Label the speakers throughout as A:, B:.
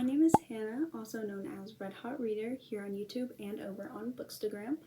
A: name is Hannah, also known as RedHotReader, here on YouTube and over on Bookstagram.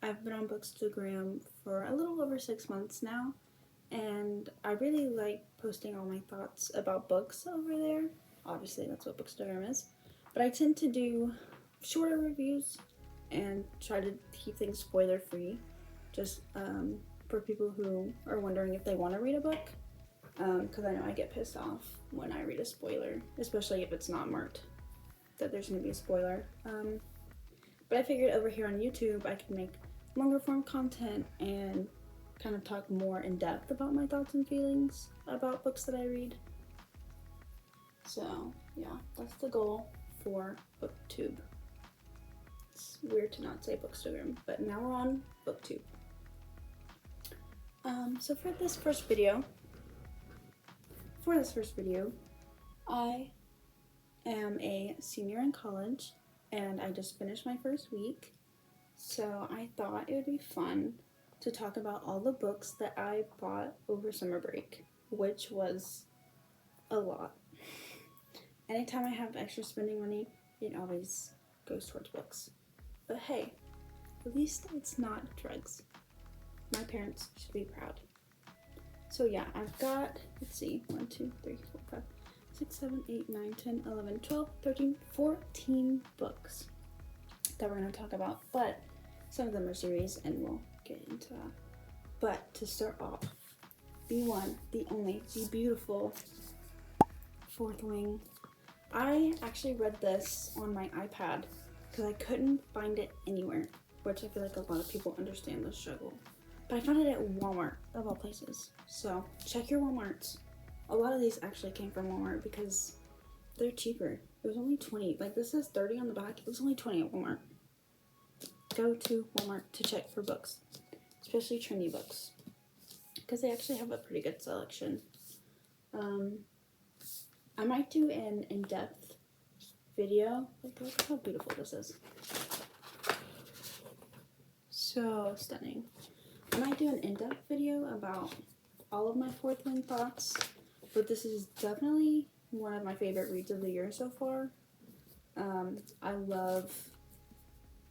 A: I've been on Bookstagram for a little over 6 months now, and I really like posting all my thoughts about books over there. Obviously, that's what Bookstagram is. But I tend to do shorter reviews and try to keep things spoiler-free, just for people who are wondering if they want to read a book. Because I know I get pissed off when I read a spoiler, especially if it's not marked that there's going to be a spoiler. But I figured over here on YouTube I could make longer form content and kind of talk more in depth about my thoughts and feelings about books that I read. So yeah, that's the goal for BookTube. It's weird to not say Bookstagram, but now we're on BookTube. So for this first video, I am a senior in college and I just finished my first week, so I thought it would be fun to talk about all the books that I bought over summer break, which was a lot. Anytime I have extra spending money, it always goes towards books. But hey, at least it's not drugs. My parents should be proud. So yeah, I've got, let's see, 1, 2, 3, 4, 5, 6, 7, 8, 9, 10, 11, 12, 13, 14 books that we're going to talk about. But some of them are series and we'll get into that. But to start off, the one, the only, the beautiful Fourth Wing. I actually read this on my iPad because I couldn't find it anywhere, which I feel like a lot of people understand the struggle. But I found it at Walmart, of all places. So check your Walmarts. A lot of these actually came from Walmart because they're cheaper. It was only 20. Like, this says 30 on the back. It was only 20 at Walmart. Go to Walmart to check for books, especially trendy books, because they actually have a pretty good selection. I might do an in-depth video. Like, look how beautiful this is. So stunning. I might do an in-depth video about all of my Fourth Wing thoughts, but this is definitely one of my favorite reads of the year so far. I love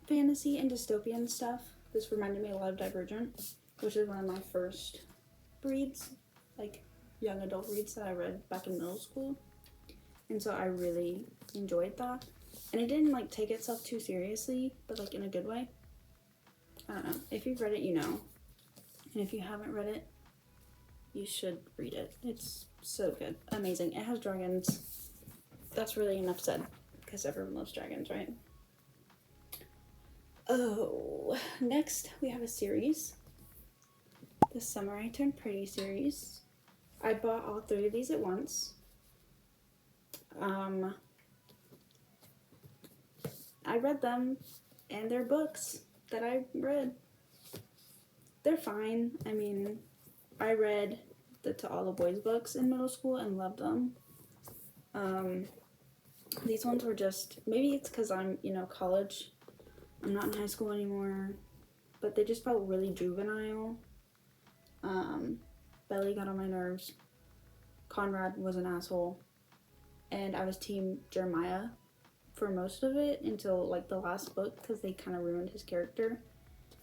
A: fantasy and dystopian stuff. This reminded me a lot of Divergent, which is one of my first reads, like young adult reads that I read back in middle school. And so I really enjoyed that. And it didn't like take itself too seriously, but like in a good way. I don't know. If you've read it, you know. And if you haven't read it, you should read it. It's so good. Amazing. It has dragons. That's really enough said, because everyone loves dragons, right? Oh, next we have a series. The Summer I Turned Pretty series. I bought all 3 of these at once. I read them, and they're books that I read. They're fine. I mean, I read the To All the Boys books in middle school and loved them. These ones were just, maybe it's because I'm, college. I'm not in high school anymore, but they just felt really juvenile. Belly got on my nerves. Conrad was an asshole. And I was team Jeremiah for most of it until like the last book because they kind of ruined his character.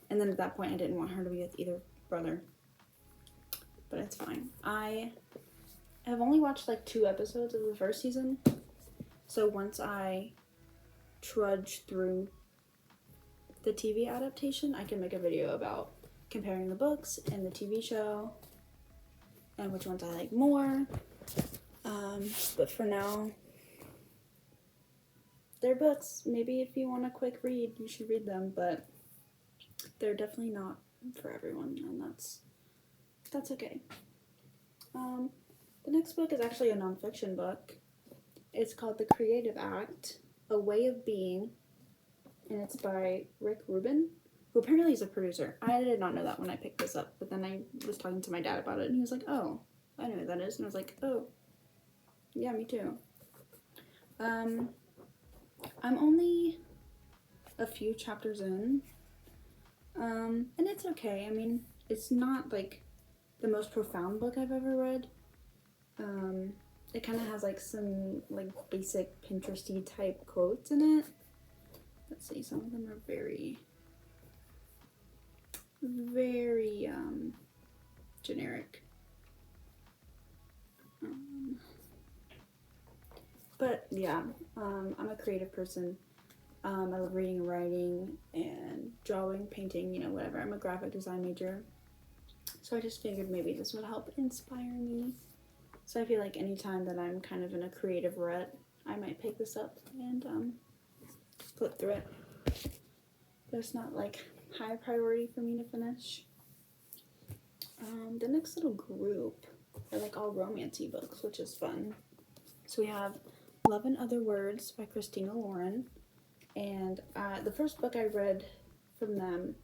A: And then at that point I didn't want her to be with either brother. But it's fine. I have only watched like 2 episodes of the first season. So once I trudge through the TV adaptation, I can make a video about comparing the books and the TV show and which ones I like more. But for now, they're books. Maybe if you want a quick read, you should read them, but they're definitely not for everyone, and that's okay. The next book is actually a nonfiction book. It's called The Creative Act, A Way of Being, and it's by Rick Rubin, who apparently is a producer. I did not know that when I picked this up, but then I was talking to my dad about it, and he was like, oh, I know who that is, and I was like, oh, yeah, me too. I'm only a few chapters in, and it's okay. I mean, it's not like the most profound book I've ever read. it kind of has like some like basic Pinteresty type quotes in it. Let's see, some of them are very generic. But yeah, I'm a creative person. I love reading and writing and drawing, painting, you know, whatever. I'm a graphic design major. So I just figured maybe this would help inspire me. So I feel like anytime that I'm kind of in a creative rut, I might pick this up and flip through it. But it's not like high priority for me to finish. The next little group are like all romance-y books, which is fun. So we have Love and Other Words by Christina Lauren. And the first book I read from them,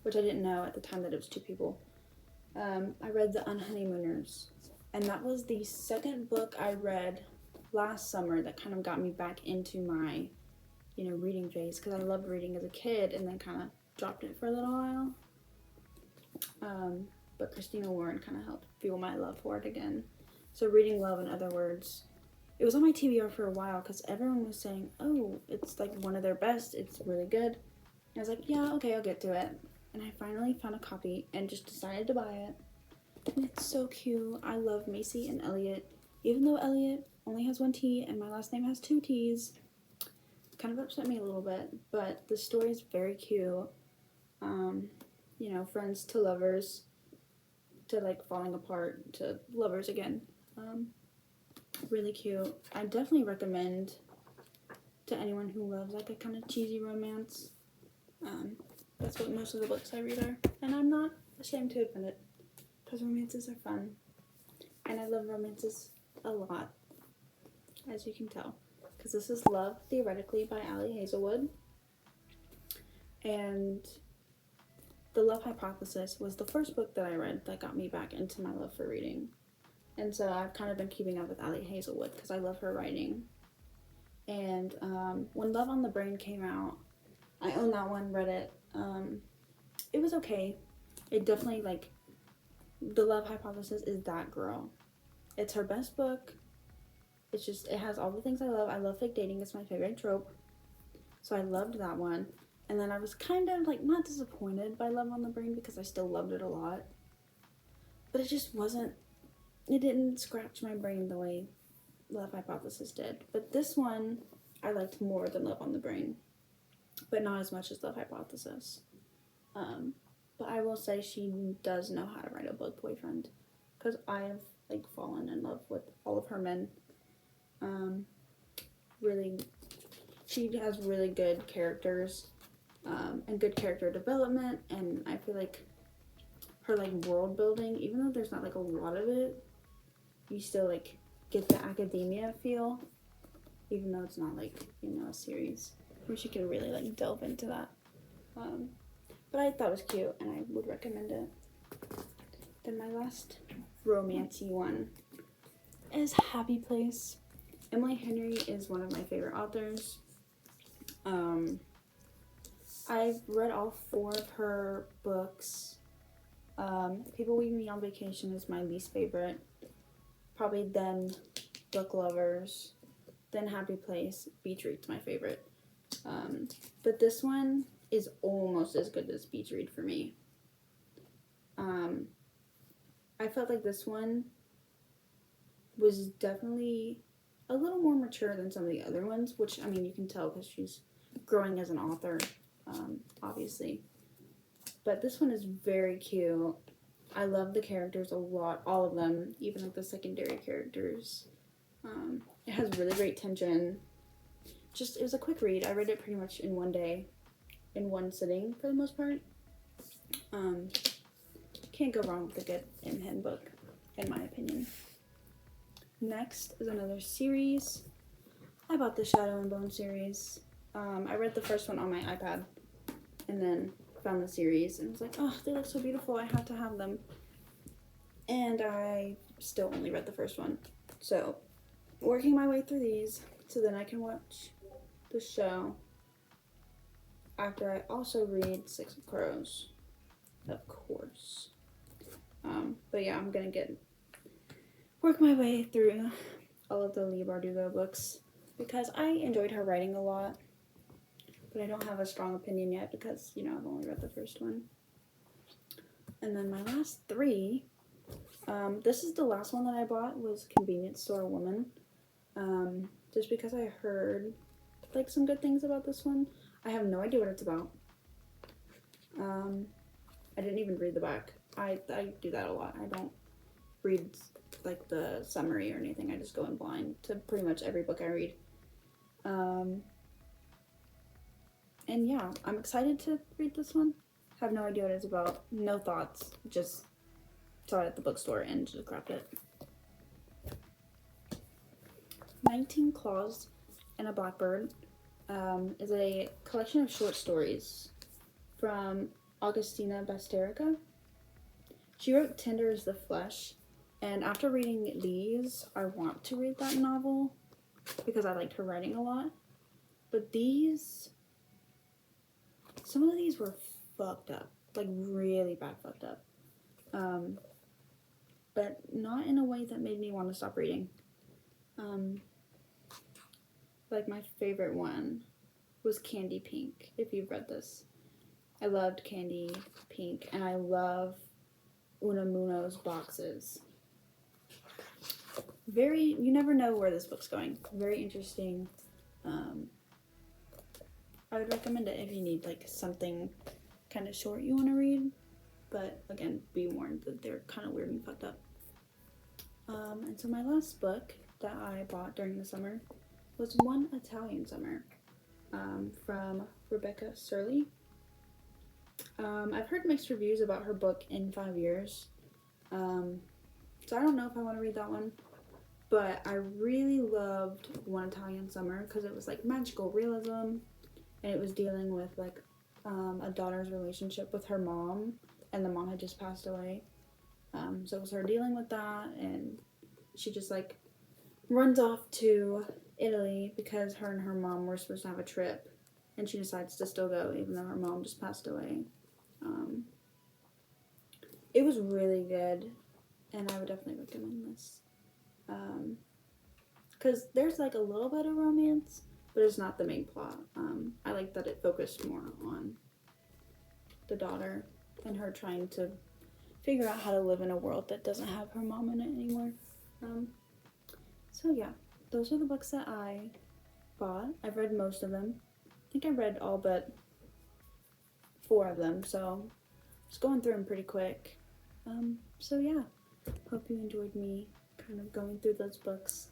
A: which I didn't know at the time that it was two people, I read The Unhoneymooners. And that was the second book I read last summer that kind of got me back into my, you know, reading phase. Because I loved reading as a kid and then kind of dropped it for a little while. But Christina Lauren kind of helped fuel my love for it again. So reading Love and Other Words, it was on my TBR for a while because everyone was saying, oh, it's like one of their best, it's really good. And I was like, yeah, okay, I'll get to it. And I finally found a copy and just decided to buy it. And it's so cute. I love Macy and Elliot. Even though Elliot only has one T and my last name has two T's, kind of upset me a little bit. But the story is very cute. You know, friends to lovers, to like falling apart, to lovers again. Really cute. I definitely recommend to anyone who loves like a kind of cheesy romance. That's what most of the books I read are, and I'm not ashamed to admit it, because romances are fun, and I love romances a lot, as you can tell, because this is Love, Theoretically by Ali Hazelwood, and The Love Hypothesis was the first book that I read that got me back into my love for reading. And so I've kind of been keeping up with Ali Hazelwood because I love her writing. And when Love on the Brain came out, I owned that one, read it. It was okay. It definitely, like, The Love Hypothesis is that girl. It's her best book. It's just, it has all the things I love. I love fake dating. It's my favorite trope. So I loved that one. And then I was kind of, like, not disappointed by Love on the Brain because I still loved it a lot. But it just wasn't, it didn't scratch my brain the way Love Hypothesis did. But this one I liked more than Love on the Brain, but not as much as Love Hypothesis. But I will say she does know how to write a book boyfriend, because I have like fallen in love with all of her men. Really, she has really good characters and good character development, and I feel like her like world building, even though there's not like a lot of it, you still like get the academia feel, even though it's not like, you know, a series where she can really like delve into that. But I thought it was cute and I would recommend it. Then my last romancy one is Happy Place. Emily Henry is one of my favorite authors. I've read all 4 of her books. People We Meet on Vacation is my least favorite. Probably then Book Lovers, then Happy Place. Beach Read's my favorite. But this one is almost as good as Beach Read for me. I felt like this one was definitely a little more mature than some of the other ones, which, I mean, you can tell because she's growing as an author, obviously. But this one is very cute. I love the characters a lot, all of them, even like the secondary characters. It has really great tension. Just, it was a quick read. I read it pretty much in one day, in one sitting for the most part. Can't go wrong with a good in-hand book, in my opinion. Next is another series. I bought the Shadow and Bone series. I read the first one on my iPad, and then found the series, and was like, oh, they look so beautiful, I have to have them. And I still only read the first one. So, working my way through these, so then I can watch the show after I also read Six of Crows, of course. But yeah, I'm gonna work my way through all of the Leigh Bardugo books because I enjoyed her writing a lot, but I don't have a strong opinion yet because, you know, I've only read the first one. And then my last three, this is the last one that I bought, was Convenience Store Woman. Just because I heard like some good things about this one. I have no idea what it's about. I didn't even read the back. I do that a lot. I don't read like the summary or anything. I just go in blind to pretty much every book I read. And yeah, I'm excited to read this one. Have no idea what it's about. No thoughts. Just saw it at the bookstore and just grabbed it. 19 Claws and a Blackbird is a collection of short stories from Augustina Basterica. She wrote Tinder is the Flesh, and after reading these, I want to read that novel because I liked her writing a lot. But these, some of these were fucked up, like really bad fucked up. But not in a way that made me want to stop reading. Like my favorite one was Candy Pink, if you've read this. I loved Candy Pink, and I love Unamuno's boxes. You never know where this book's going. Very interesting. I would recommend it if you need like something kind of short you want to read, but again, be warned that they're kind of weird and fucked up. And so my last book that I bought during the summer was One Italian Summer from Rebecca Surley. I've heard mixed reviews about her book In 5 Years, so I don't know if I want to read that one, but I really loved One Italian Summer because it was like magical realism, and it was dealing with like a daughter's relationship with her mom, and the mom had just passed away. So it was her dealing with that, and she just like runs off to Italy because her and her mom were supposed to have a trip, and she decides to still go even though her mom just passed away. It was really good, and I would definitely recommend this. Because there's like a little bit of romance, but it's not the main plot. I like that it focused more on the daughter and her trying to figure out how to live in a world that doesn't have her mom in it anymore. So yeah, those are the books that I bought. I've read most of them. I think I read all but 4 of them, so just going through them pretty quick. So yeah, hope you enjoyed me kind of going through those books.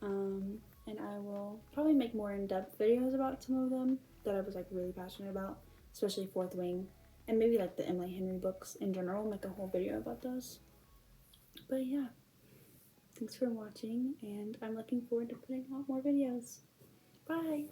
A: And I will probably make more in-depth videos about some of them that I was like really passionate about, especially Fourth Wing, and maybe like the Emily Henry books in general, make a whole video about those. But yeah, thanks for watching, and I'm looking forward to putting out more videos. Bye!